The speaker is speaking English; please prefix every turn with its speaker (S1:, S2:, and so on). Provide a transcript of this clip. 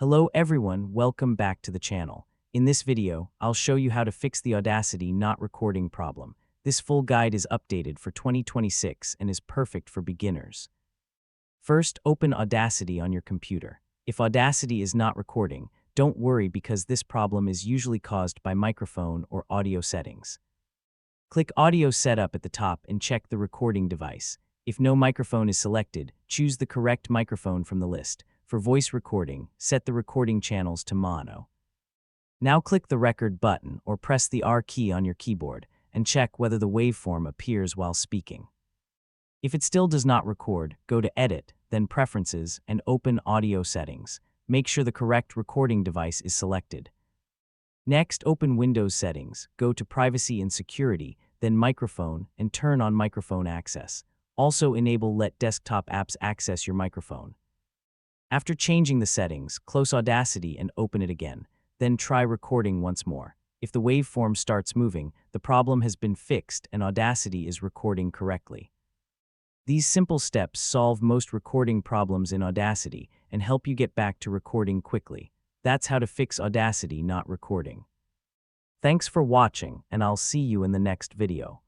S1: Hello everyone, welcome back to the channel. In this video, I'll show you how to fix the Audacity not recording problem. This full guide is updated for 2026 and is perfect for beginners. First, open Audacity on your computer. If Audacity is not recording, don't worry because this problem is usually caused by microphone or audio settings. Click Audio Setup at the top and check the recording device. If no microphone is selected, choose the correct microphone from the list. For voice recording, set the recording channels to mono. Now click the record button or press the R key on your keyboard and check whether the waveform appears while speaking. If it still does not record, go to Edit, then Preferences, and open Audio Settings. Make sure the correct recording device is selected. Next, open Windows Settings, go to Privacy and Security, then Microphone, and turn on Microphone Access. Also enable Let Desktop Apps access your microphone. After changing the settings, close Audacity and open it again. Then try recording once more. If the waveform starts moving, the problem has been fixed and Audacity is recording correctly. These simple steps solve most recording problems in Audacity and help you get back to recording quickly. That's how to fix Audacity not recording. Thanks for watching, and I'll see you in the next video.